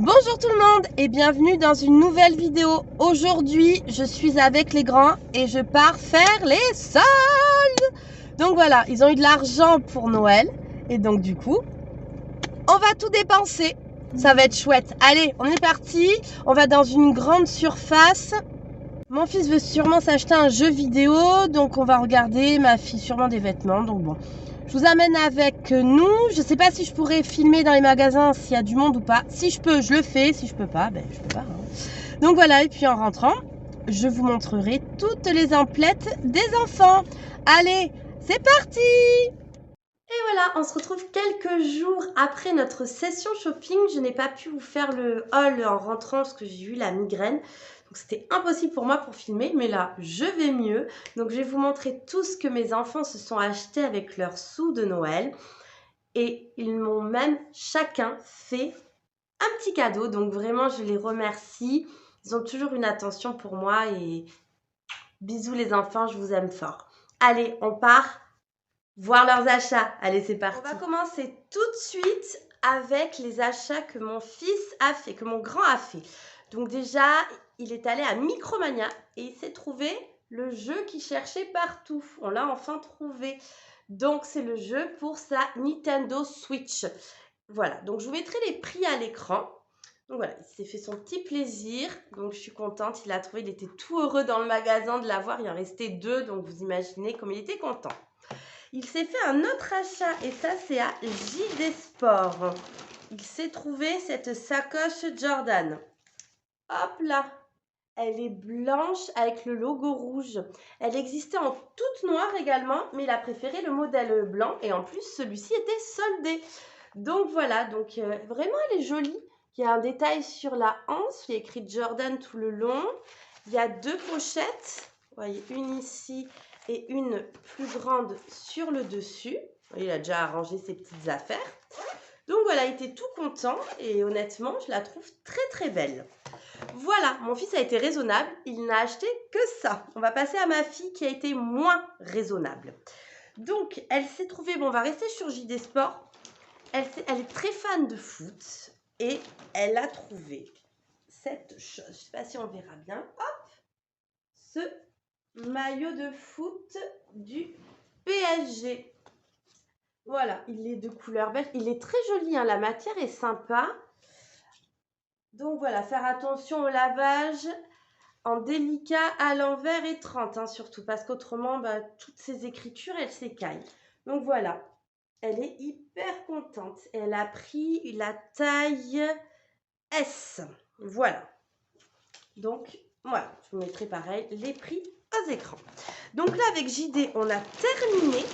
Bonjour tout le monde et bienvenue dans une nouvelle vidéo. Aujourd'hui, je suis avec les grands et je pars faire les soldes. Donc voilà, ils ont eu de l'argent pour Noël et donc du coup, on va tout dépenser. Ça va être chouette. Allez, on est parti. On va dans une grande surface. Mon fils veut sûrement s'acheter un jeu vidéo, donc on va regarder. Ma fille sûrement des vêtements, donc bon. Je vous amène avec nous. Je sais pas si je pourrais filmer dans les magasins s'il y a du monde ou pas. Si je peux, je le fais. Si je peux pas, ben je peux pas. Donc voilà, et puis en rentrant, je vous montrerai toutes les emplettes des enfants. Allez, c'est parti! Et voilà, on se retrouve quelques jours après notre session shopping. Je n'ai pas pu vous faire le haul en rentrant parce que j'ai eu la migraine. Donc c'était impossible pour moi pour filmer, mais là, je vais mieux. Donc je vais vous montrer tout ce que mes enfants se sont achetés avec leurs sous de Noël. Et ils m'ont même chacun fait un petit cadeau. Donc vraiment, je les remercie. Ils ont toujours une attention pour moi et bisous les enfants, je vous aime fort. Allez, on part voir leurs achats. Allez, c'est parti. On va commencer tout de suite avec les achats que mon fils a fait, que mon grand a fait. Donc déjà, il est allé à Micromania et il s'est trouvé le jeu qu'il cherchait partout. On l'a enfin trouvé. Donc c'est le jeu pour sa Nintendo Switch. Voilà, donc je vous mettrai les prix à l'écran. Donc voilà, il s'est fait son petit plaisir. Donc je suis contente, il l'a trouvé, il était tout heureux dans le magasin de l'avoir. Il en restait 2, donc vous imaginez comme il était content. Il s'est fait un autre achat et ça c'est à JD Sport. Il s'est trouvé cette sacoche Jordan. Hop là, elle est blanche avec le logo rouge. Elle existait en toute noire également, mais il a préféré le modèle blanc et en plus celui-ci était soldé. Donc voilà, donc vraiment elle est jolie. Il y a un détail sur la hanche, il y a écrit Jordan tout le long. Il y a 2 pochettes, vous voyez une ici et une plus grande sur le dessus. Vous voyez, il a déjà arrangé ses petites affaires. Donc voilà, il était tout content et honnêtement, je la trouve très très belle. Voilà, mon fils a été raisonnable, il n'a acheté que ça. On va passer à ma fille qui a été moins raisonnable. Donc, elle s'est trouvée, bon, on va rester sur JD Sport. Elle est très fan de foot et elle a trouvé cette chose. Je ne sais pas si on verra bien. Hop, ce maillot de foot du PSG. Voilà, il est de couleur beige. Il est très joli, hein, la matière est sympa. Donc voilà, faire attention au lavage en délicat à l'envers et 30, hein, surtout, parce qu'autrement, bah, toutes ces écritures, elles s'écaillent. Donc voilà, elle est hyper contente. Elle a pris la taille S. Voilà. Donc, voilà, je vous mettrai pareil les prix aux écrans. Donc là, avec JD, on a terminé.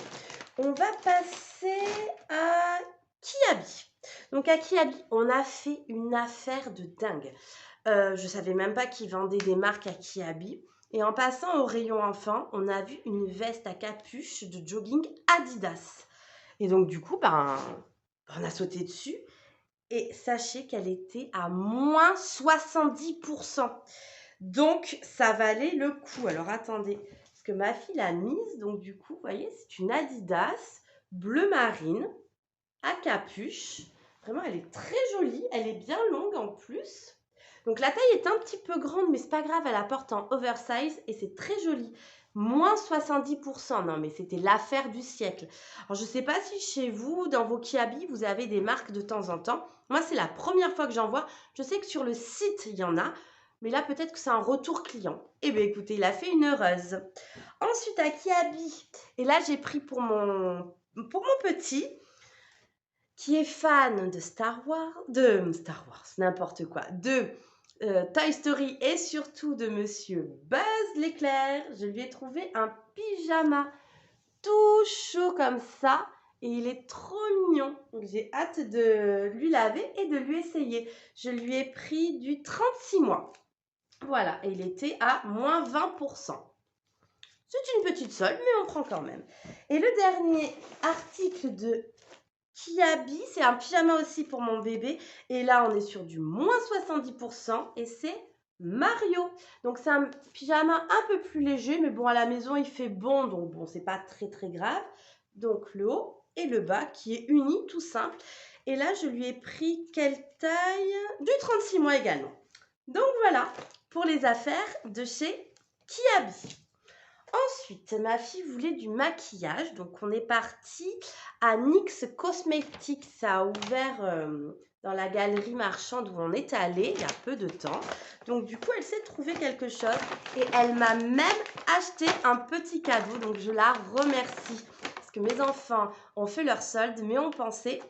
On va passer à Kiabi. Donc à Kiabi, on a fait une affaire de dingue. Je ne savais même pas qu'ils vendaient des marques à Kiabi. Et en passant au rayon enfant, on a vu une veste à capuche de jogging Adidas. Et donc du coup, on a sauté dessus. Et sachez qu'elle était à moins 70%. Donc ça valait le coup. Alors attendez, parce que ma fille l'a mise. Donc du coup, vous voyez, c'est une Adidas bleu marine à capuche. Vraiment, elle est très jolie. Elle est bien longue en plus. Donc la taille est un petit peu grande, mais c'est pas grave, elle la porte en oversize et c'est très joli. Moins 70%, non mais c'était l'affaire du siècle. Alors je sais pas si chez vous, dans vos Kiabi, vous avez des marques de temps en temps. Moi c'est la première fois que j'en vois. Je sais que sur le site il y en a, mais là peut-être que c'est un retour client. Eh bien écoutez, il a fait une heureuse. Ensuite à Kiabi, et là j'ai pris pour mon petit, qui est fan de Star Wars, n'importe quoi, de Toy Story et surtout de Monsieur Buzz l'éclair. Je lui ai trouvé un pyjama tout chaud comme ça et il est trop mignon. Donc j'ai hâte de lui laver et de lui essayer. Je lui ai pris du 36 mois. Voilà, et il était à moins 20%. C'est une petite solde, mais on prend quand même. Et le dernier article de Kiabi, c'est un pyjama aussi pour mon bébé. Et là, on est sur du moins 70% et c'est Mario. Donc, c'est un pyjama un peu plus léger, mais bon, à la maison, il fait bon. Donc, bon, c'est pas très, très grave. Donc, le haut et le bas qui est uni, tout simple. Et là, je lui ai pris quelle taille? Du 36 mois également. Donc voilà, pour les affaires de chez Kiabi. Ensuite, ma fille voulait du maquillage, donc on est parti à NYX Cosmetics. Ça a ouvert dans la galerie marchande où on est allé il y a peu de temps. Donc du coup, elle s'est trouvé quelque chose et elle m'a même acheté un petit cadeau. Donc je la remercie parce que mes enfants ont fait leur solde, mais ont pensé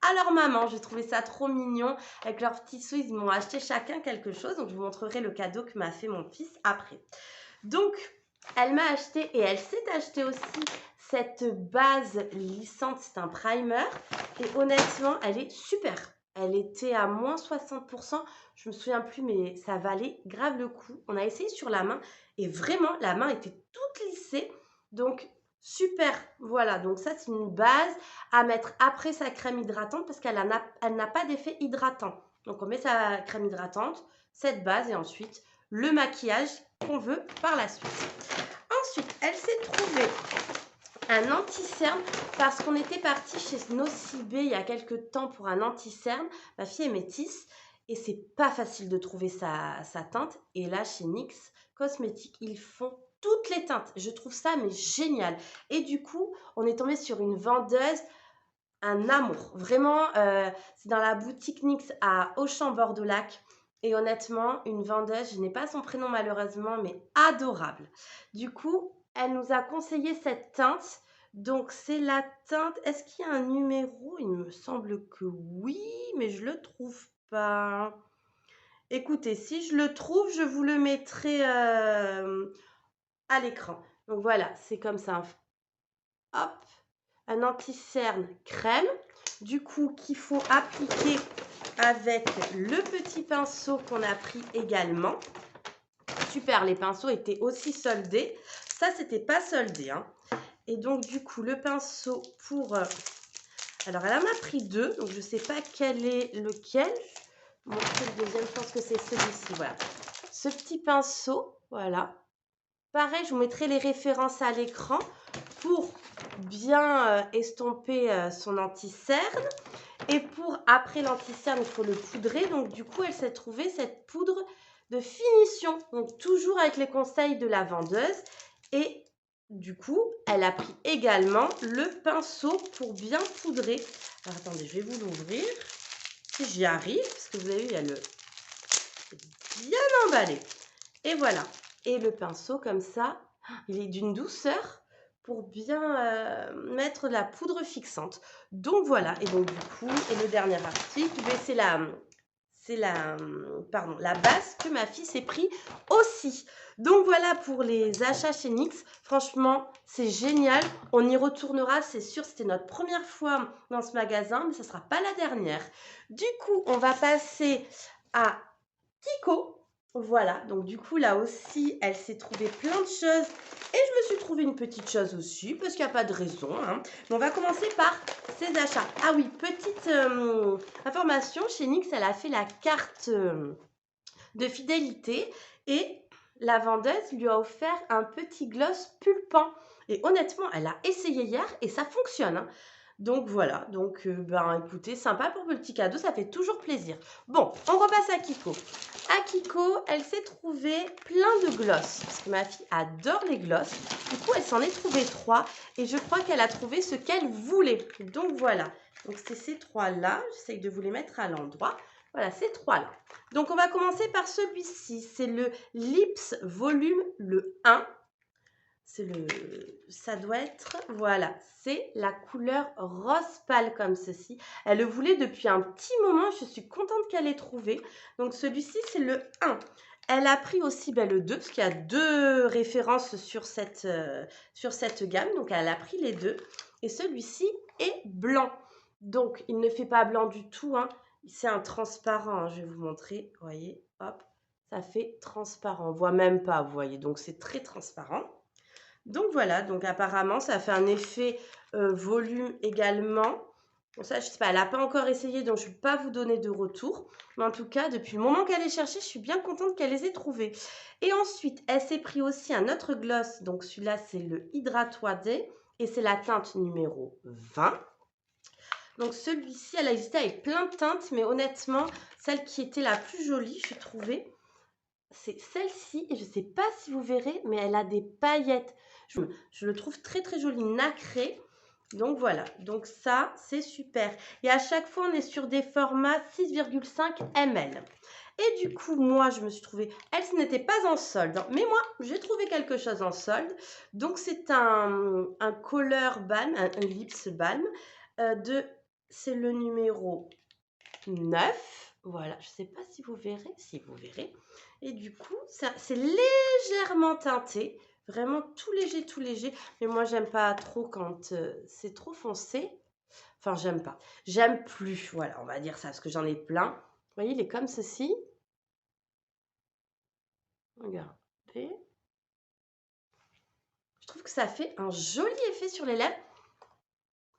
à leur maman. J'ai trouvé ça trop mignon. Avec leurs petits sous, ils m'ont acheté chacun quelque chose. Donc je vous montrerai le cadeau que m'a fait mon fils après. Donc elle m'a acheté et elle s'est acheté aussi cette base lissante, c'est un primer et honnêtement elle est super. Elle était à moins 60%, je me souviens plus mais ça valait grave le coup. On a essayé sur la main et vraiment la main était toute lissée donc super. Voilà, donc ça c'est une base à mettre après sa crème hydratante parce qu'elle n'a pas d'effet hydratant. Donc on met sa crème hydratante, cette base et ensuite le maquillage qu'on veut par la suite. Ensuite, elle s'est trouvée un anti-cerne parce qu'on était parti chez Nocibé il y a quelques temps pour un anti-cerne. Ma fille est métisse et c'est pas facile de trouver sa teinte. Et là, chez NYX Cosmetics, ils font toutes les teintes. Je trouve ça mais génial. Et du coup, on est tombé sur une vendeuse, un amour. Vraiment, c'est dans la boutique NYX à Auchan-Bordeaux-Lac. Et honnêtement, une vendeuse, je n'ai pas son prénom malheureusement, mais adorable. Du coup, elle nous a conseillé cette teinte. Donc, c'est la teinte... Est-ce qu'il y a un numéro? Il me semble que oui, mais je ne le trouve pas. Écoutez, si je le trouve, je vous le mettrai à l'écran. Donc, voilà, c'est comme ça. Hop, un anti-cerne crème. Du coup, qu'il faut appliquer avec le petit pinceau qu'on a pris également. Super, les pinceaux étaient aussi soldés. Ça, c'était pas soldé. Hein. Et donc, du coup, le pinceau pour... Alors, elle en a pris deux. Donc, je ne sais pas quel est lequel. Je vais montrer le deuxième. Je pense que c'est celui-ci. Voilà. Ce petit pinceau. Voilà. Pareil, je vous mettrai les références à l'écran pour bien estomper son anti-cerne. Et pour après l'anti-cerne, il faut le poudrer. Donc, du coup, elle s'est trouvée cette poudre de finition. Donc, toujours avec les conseils de la vendeuse. Et du coup, elle a pris également le pinceau pour bien poudrer. Alors, attendez, je vais vous l'ouvrir. Si j'y arrive, parce que vous avez vu, il y a le... C'est bien emballé. Et voilà. Et le pinceau, comme ça, il est d'une douceur pour bien mettre la poudre fixante. Donc voilà, et donc du coup, et le dernier article, c'est la base que ma fille s'est pris aussi. Donc voilà pour les achats chez NYX. Franchement, c'est génial. On y retournera, c'est sûr. C'était notre première fois dans ce magasin, mais ce ne sera pas la dernière. Du coup, on va passer à Kiko. Voilà, donc du coup, là aussi, elle s'est trouvée plein de choses. Et je me suis trouvé une petite chose aussi, parce qu'il n'y a pas de raison. Hein. Mais on va commencer par ses achats. Ah oui, petite information, chez NYX, elle a fait la carte de fidélité. Et la vendeuse lui a offert un petit gloss pulpant. Et honnêtement, elle a essayé hier et ça fonctionne. Hein. Donc voilà, donc ben écoutez, sympa pour le petit cadeau, ça fait toujours plaisir. Bon, on repasse à Kiko. À Kiko, elle s'est trouvée plein de gloss, parce que ma fille adore les gloss. Du coup, elle s'en est trouvée 3 et je crois qu'elle a trouvé ce qu'elle voulait. Donc voilà, donc c'est ces 3-là, j'essaye de vous les mettre à l'endroit. Voilà, ces 3-là. Donc on va commencer par celui-ci, c'est le Lips Volume le 1. Ça doit être, voilà, c'est la couleur rose pâle comme ceci. Elle le voulait depuis un petit moment, je suis contente qu'elle ait trouvé. Donc celui-ci, c'est le 1. Elle a pris aussi le 2, parce qu'il y a 2 références sur cette gamme. Donc elle a pris les 2. Et celui-ci est blanc. Donc il ne fait pas blanc du tout. Hein. C'est un transparent, hein. Je vais vous montrer. Vous voyez, hop, ça fait transparent. On ne voit même pas, vous voyez. Donc c'est très transparent. Donc voilà, donc apparemment ça fait un effet volume également. Bon, ça je sais pas, elle n'a pas encore essayé donc je ne vais pas vous donner de retour. Mais en tout cas, depuis le moment qu'elle est cherchée, je suis bien contente qu'elle les ait trouvés. Et ensuite, elle s'est pris aussi un autre gloss. Donc celui-là c'est le Hydra 3D et c'est la teinte numéro 20. Donc celui-ci, elle a existé avec plein de teintes, mais honnêtement, celle qui était la plus jolie, je trouvais, c'est celle-ci. Et je ne sais pas si vous verrez, mais elle a des paillettes. Je le trouve très très joli, nacré. Donc voilà, donc ça c'est super. Et à chaque fois on est sur des formats 6,5 ml. Et du coup moi je me suis trouvée, elle ce n'était pas en solde, hein, mais moi j'ai trouvé quelque chose en solde. Donc c'est un color balm, un lips balm, c'est le numéro 9. Voilà, je ne sais pas si vous verrez, si vous verrez. Et du coup c'est légèrement teinté. Vraiment tout léger, mais moi j'aime pas trop quand c'est trop foncé. Enfin, j'aime pas. J'aime plus, voilà, on va dire ça, parce que j'en ai plein. Vous voyez, il est comme ceci. Regardez. Je trouve que ça fait un joli effet sur les lèvres.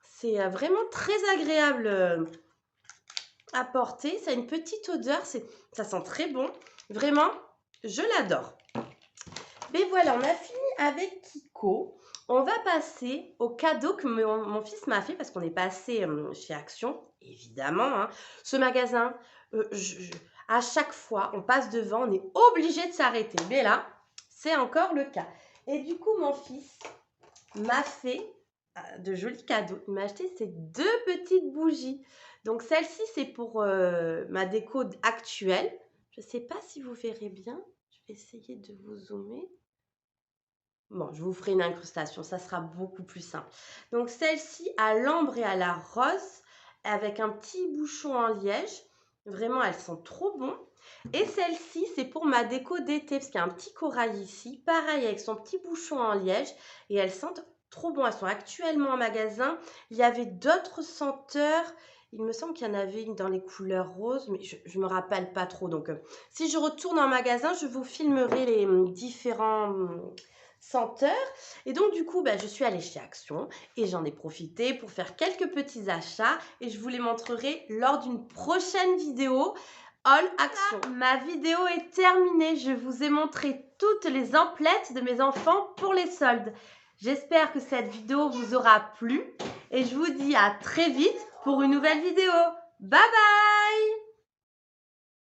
C'est vraiment très agréable à porter. Ça a une petite odeur, ça sent très bon. Vraiment, je l'adore. Mais voilà, on a fini avec Kiko. On va passer au cadeau que mon fils m'a fait parce qu'on est passé chez Action, évidemment. Hein. Ce magasin, à chaque fois, on passe devant, on est obligé de s'arrêter. Mais là, c'est encore le cas. Et du coup, mon fils m'a fait de jolis cadeaux. Il m'a acheté ces 2 petites bougies. Donc, celle-ci, c'est pour ma déco actuelle. Je ne sais pas si vous verrez bien. Je vais essayer de vous zoomer. Bon, je vous ferai une incrustation, ça sera beaucoup plus simple. Donc, celle-ci à l'ambre et à la rose, avec un petit bouchon en liège. Vraiment, elles sont trop bonnes. Et celle-ci, c'est pour ma déco d'été, parce qu'il y a un petit corail ici. Pareil, avec son petit bouchon en liège. Et elles sentent trop bon. Elles sont actuellement en magasin. Il y avait d'autres senteurs. Il me semble qu'il y en avait une dans les couleurs roses, mais je ne me rappelle pas trop. Donc, si je retourne en magasin, je vous filmerai les différents senteurs. Et donc du coup je suis allée chez Action et j'en ai profité pour faire quelques petits achats et je vous les montrerai lors d'une prochaine vidéo. All Action. Ma vidéo est terminée, je vous ai montré toutes les emplettes de mes enfants pour les soldes. J'espère que cette vidéo vous aura plu et je vous dis à très vite pour une nouvelle vidéo. Bye bye.